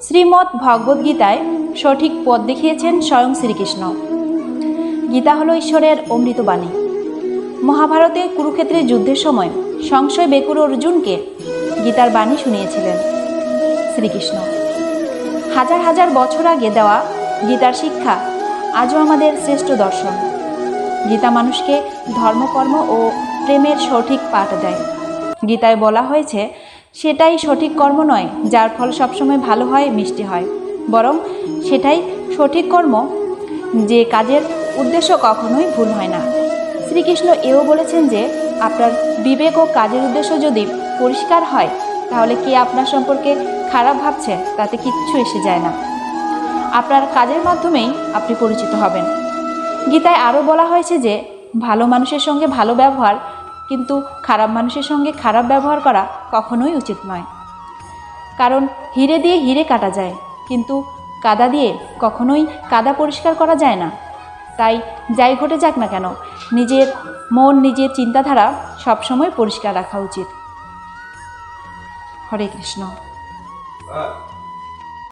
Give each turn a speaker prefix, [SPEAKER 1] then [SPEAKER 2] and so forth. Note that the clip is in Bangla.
[SPEAKER 1] শ্রীমদ্ ভগবদ্গীতায় সঠিক পথ দেখিয়েছেন স্বয়ং শ্রীকৃষ্ণ। গীতা হলো ঈশ্বরের অমৃত বাণী। মহাভারতে কুরুক্ষেত্রের যুদ্ধের সময় সংশয় বেকুর অর্জুনকে গীতার বাণী শুনিয়েছিলেন শ্রীকৃষ্ণ। হাজার হাজার বছর আগে দেওয়া গীতার শিক্ষা আজও আমাদের শ্রেষ্ঠ দর্শন। গীতা মানুষকে ধর্মকর্ম ও প্রেমের সঠিক পাঠ দেয়। গীতায় বলা হয়েছে, সেটাই সঠিক কর্ম নয় যার ফল সবসময় ভালো হয়, মিষ্টি হয়, বরং সেটাই সঠিক কর্ম যে কাজের উদ্দেশ্য কখনোই ভুল হয় না। শ্রীকৃষ্ণ এও বলেছেন যে আপনার বিবেক ও কাজের উদ্দেশ্য যদি পরিষ্কার হয়, তাহলে কে আপনার সম্পর্কে খারাপ ভাবছে তাতে কিচ্ছু এসে যায় না। আপনার কাজের মাধ্যমেই আপনি পরিচিত হবেন। গীতায় আরও বলা হয়েছে যে ভালো মানুষের সঙ্গে ভালো ব্যবহার, কিন্তু খারাপ মানুষের সঙ্গে খারাপ ব্যবহার করা কখনোই উচিত নয়। কারণ হিরে দিয়ে হিরে কাটা যায়, কিন্তু কাদা দিয়ে কখনোই কাদা পরিষ্কার করা যায় না। তাই যাই ঘটে যাক না কেন, নিজের মন, নিজের চিন্তাধারা সবসময় পরিষ্কার রাখা উচিত। হরে কৃষ্ণ।